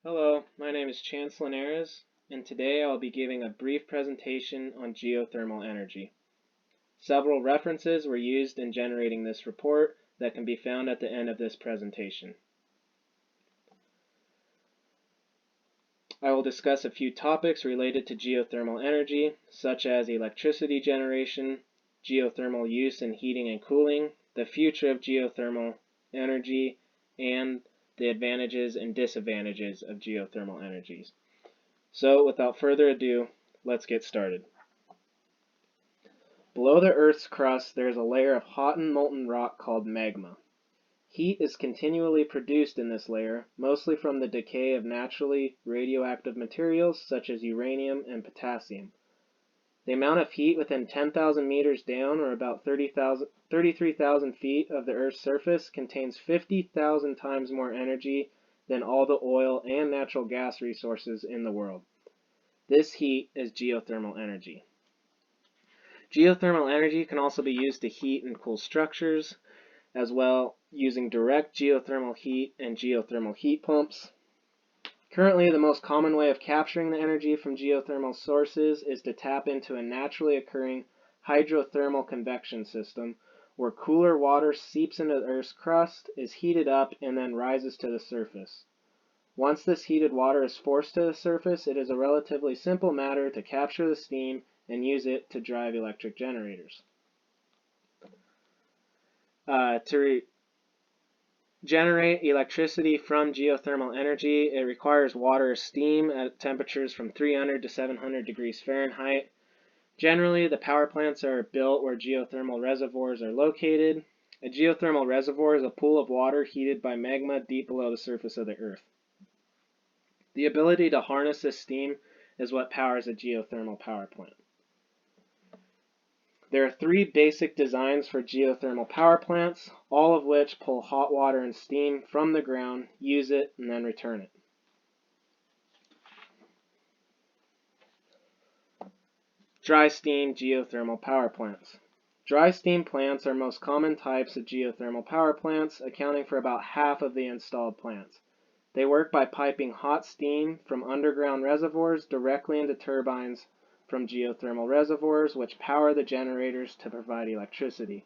Hello, my name is Chance Linares, and today I will be giving a brief presentation on geothermal energy. Several references were used in generating this report that can be found at the end of this presentation. I will discuss a few topics related to geothermal energy, such as electricity generation, geothermal use in heating and cooling, the future of geothermal energy, and the advantages and disadvantages of geothermal energies. So without further ado, let's get started. Below the Earth's crust, there is a layer of hot and molten rock called magma. Heat is continually produced in this layer, mostly from the decay of naturally radioactive materials such as uranium and potassium. The amount of heat within 10,000 meters down, or about 33,000 feet of the Earth's surface, contains 50,000 times more energy than all the oil and natural gas resources in the world. This heat is geothermal energy. Geothermal energy can also be used to heat and cool structures, as well using direct geothermal heat and geothermal heat pumps. Currently, the most common way of capturing the energy from geothermal sources is to tap into a naturally occurring hydrothermal convection system, where cooler water seeps into the Earth's crust, is heated up, and then rises to the surface. Once this heated water is forced to the surface, it is a relatively simple matter to capture the steam and use it to drive electric generators. To generate electricity from geothermal energy, it requires water or steam at temperatures from 300 to 700 degrees Fahrenheit. Generally, the power plants are built where geothermal reservoirs are located. A geothermal reservoir is a pool of water heated by magma deep below the surface of the Earth. The ability to harness this steam is what powers a geothermal power plant. There are three basic designs for geothermal power plants, all of which pull hot water and steam from the ground, use it, and then return it. Dry steam geothermal power plants. Dry steam plants are most common types of geothermal power plants, accounting for about half of the installed plants. They work by piping hot steam from underground reservoirs directly into turbines from geothermal reservoirs, which power the generators to provide electricity.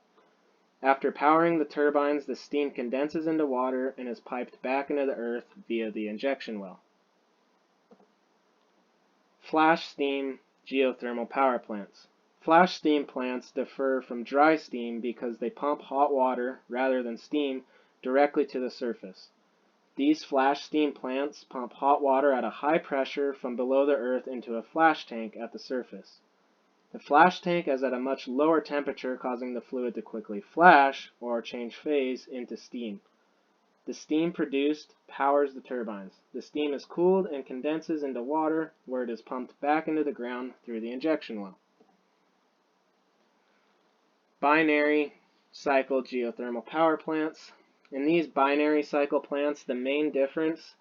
After powering the turbines, the steam condenses into water and is piped back into the earth via the injection well. Flash steam geothermal power plants. Flash steam plants differ from dry steam because they pump hot water, rather than steam, directly to the surface. These flash steam plants pump hot water at a high pressure from below the earth into a flash tank at the surface. The flash tank is at a much lower temperature, causing the fluid to quickly flash, or change phase, into steam. The steam produced powers the turbines. The steam is cooled and condenses into water, where it is pumped back into the ground through the injection well. Binary cycle geothermal power plants. In these binary cycle plants, the main difference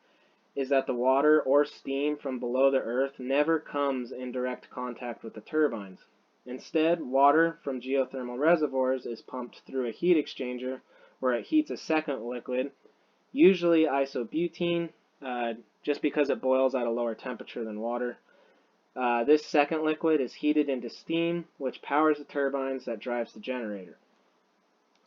is that the water or steam from below the earth never comes in direct contact with the turbines. Instead, water from geothermal reservoirs is pumped through a heat exchanger where it heats a second liquid, usually isobutene, just because it boils at a lower temperature than water. This second liquid is heated into steam, which powers the turbines that drives the generator.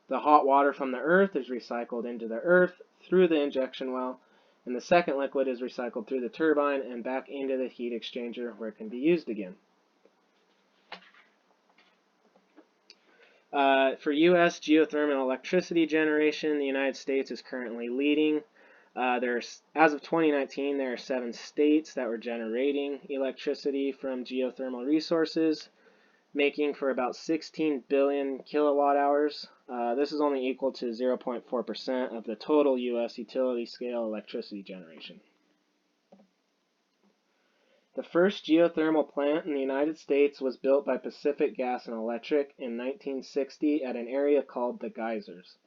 The hot water from the earth is recycled into the earth through the injection well, and the second liquid is recycled through the turbine and back into the heat exchanger where it can be used again. For U.S. geothermal electricity generation, the United States is currently leading. As of 2019, there are 7 states that were generating electricity from geothermal resources, making for about 16 billion kilowatt hours. This is only equal to 0.4% of the total U.S. utility scale electricity generation. The first geothermal plant in the United States was built by Pacific Gas and Electric in 1960 at an area called the Geysers.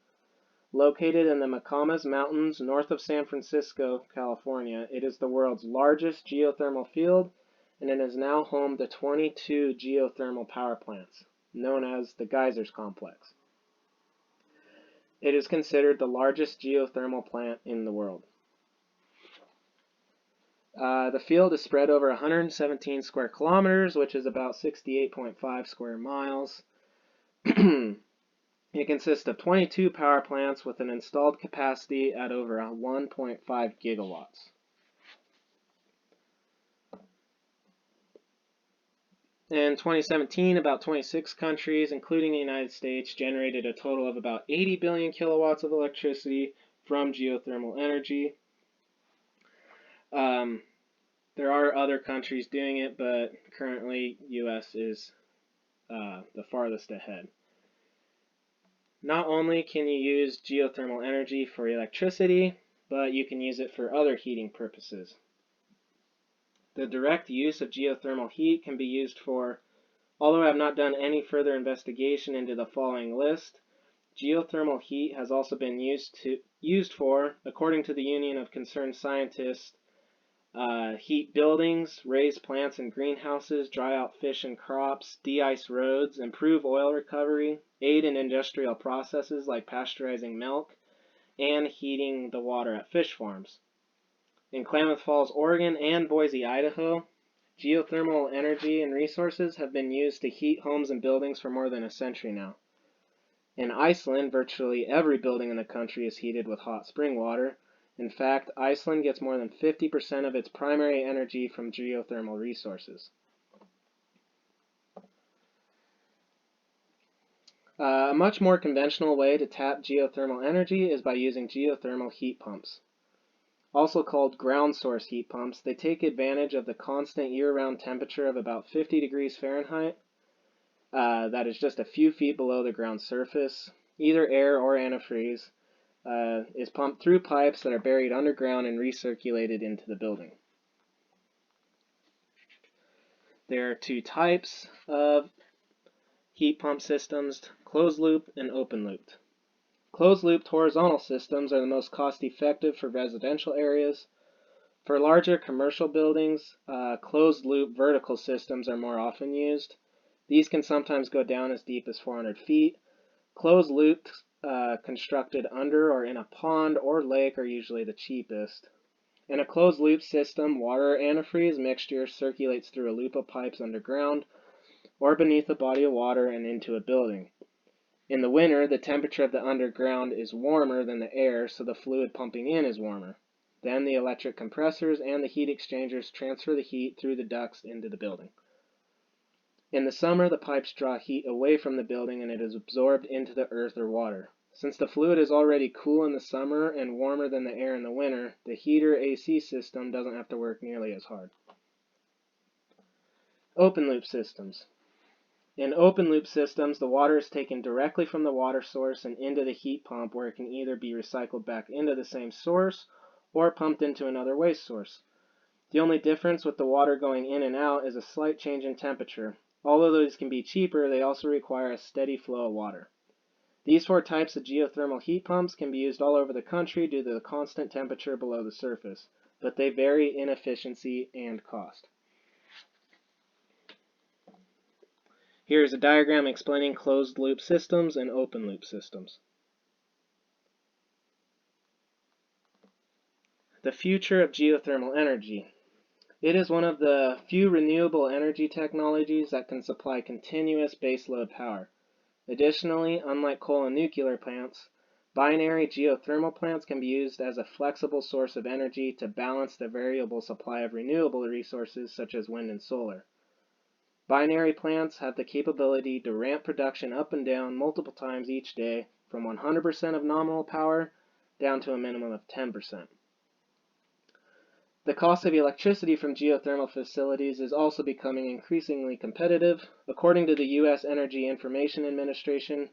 Located in the Macomas Mountains north of San Francisco, California, it is the world's largest geothermal field, and it is now home to 22 geothermal power plants, known as the Geysers Complex. It is considered the largest geothermal plant in the world. The field is spread over 117 square kilometers, which is about 68.5 square miles. It consists of 22 power plants with an installed capacity at over 1.5 gigawatts. In 2017, about 26 countries, including the United States, generated a total of about 80 billion kilowatts of electricity from geothermal energy. There are other countries doing it, but currently US is the farthest ahead. Not only can you use geothermal energy for electricity, but you can use it for other heating purposes. The direct use of geothermal heat can be used for, although I have not done any further investigation into the following list, geothermal heat has also been used for, according to the Union of Concerned Scientists, heat buildings, raise plants in greenhouses, dry out fish and crops, de-ice roads, improve oil recovery, aid in industrial processes like pasteurizing milk, and heating the water at fish farms. In Klamath Falls, Oregon and Boise, Idaho, geothermal energy and resources have been used to heat homes and buildings for more than a century now. In Iceland, virtually every building in the country is heated with hot spring water. In fact, Iceland gets more than 50% of its primary energy from geothermal resources. A much more conventional way to tap geothermal energy is by using geothermal heat pumps. Also called ground source heat pumps, they take advantage of the constant year-round temperature of about 50 degrees Fahrenheit. That is just a few feet below the ground surface. Either air or antifreeze is pumped through pipes that are buried underground and recirculated into the building. There are two types of heat pump systems, closed loop and open looped. Closed-looped horizontal systems are the most cost-effective for residential areas. For larger commercial buildings, closed-loop vertical systems are more often used. These can sometimes go down as deep as 400 feet. Closed-looped constructed under or in a pond or lake are usually the cheapest. In a closed-loop system, water or antifreeze mixture circulates through a loop of pipes underground or beneath a body of water and into a building. In the winter, the temperature of the underground is warmer than the air, so the fluid pumping in is warmer. Then the electric compressors and the heat exchangers transfer the heat through the ducts into the building. In the summer, the pipes draw heat away from the building and it is absorbed into the earth or water. Since the fluid is already cool in the summer and warmer than the air in the winter, the heater AC system doesn't have to work nearly as hard. Open loop systems. In open-loop systems, the water is taken directly from the water source and into the heat pump, where it can either be recycled back into the same source or pumped into another waste source. The only difference with the water going in and out is a slight change in temperature. Although these can be cheaper, they also require a steady flow of water. These four types of geothermal heat pumps can be used all over the country due to the constant temperature below the surface, but they vary in efficiency and cost. Here is a diagram explaining closed-loop systems and open-loop systems. The future of geothermal energy. It is one of the few renewable energy technologies that can supply continuous baseload power. Additionally, unlike coal and nuclear plants, binary geothermal plants can be used as a flexible source of energy to balance the variable supply of renewable resources such as wind and solar. Binary plants have the capability to ramp production up and down multiple times each day from 100% of nominal power down to a minimum of 10%. The cost of electricity from geothermal facilities is also becoming increasingly competitive. According to the U.S. Energy Information Administration,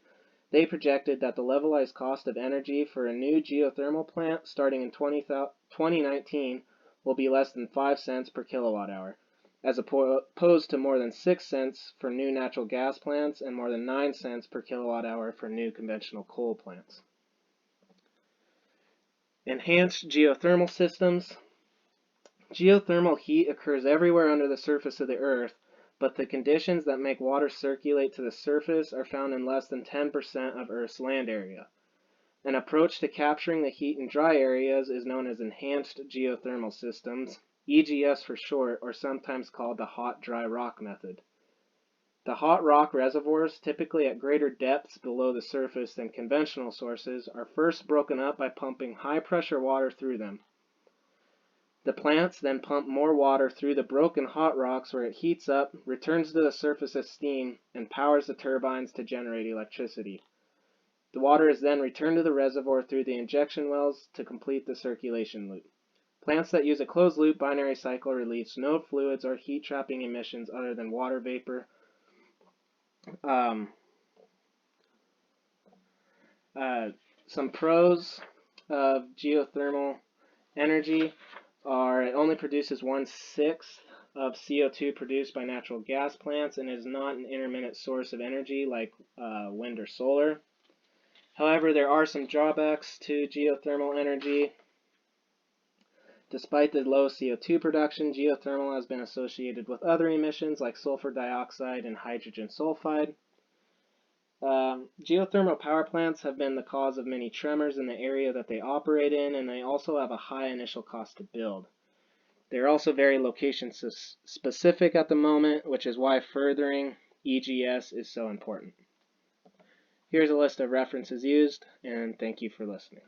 they projected that the levelized cost of energy for a new geothermal plant starting in 2019 will be less than 5 cents per kilowatt hour, as opposed to more than 6 cents for new natural gas plants and more than 9 cents per kilowatt hour for new conventional coal plants. Enhanced geothermal systems. Geothermal heat occurs everywhere under the surface of the Earth, but the conditions that make water circulate to the surface are found in less than 10% of Earth's land area. An approach to capturing the heat in dry areas is known as enhanced geothermal systems, EGS for short, or sometimes called the hot dry rock method. The hot rock reservoirs, typically at greater depths below the surface than conventional sources, are first broken up by pumping high-pressure water through them. The plants then pump more water through the broken hot rocks where it heats up, returns to the surface as steam, and powers the turbines to generate electricity. The water is then returned to the reservoir through the injection wells to complete the circulation loop. Plants that use a closed-loop binary cycle release no fluids or heat-trapping emissions other than water vapor. Some pros of geothermal energy are it only produces 1/6 of CO2 produced by natural gas plants and is not an intermittent source of energy like wind or solar. However, there are some drawbacks to geothermal energy. Despite the low CO2 production, geothermal has been associated with other emissions like sulfur dioxide and hydrogen sulfide. Geothermal power plants have been the cause of many tremors in the area that they operate in, and they also have a high initial cost to build. They're also very location specific at the moment, which is why furthering EGS is so important. Here's a list of references used, and thank you for listening.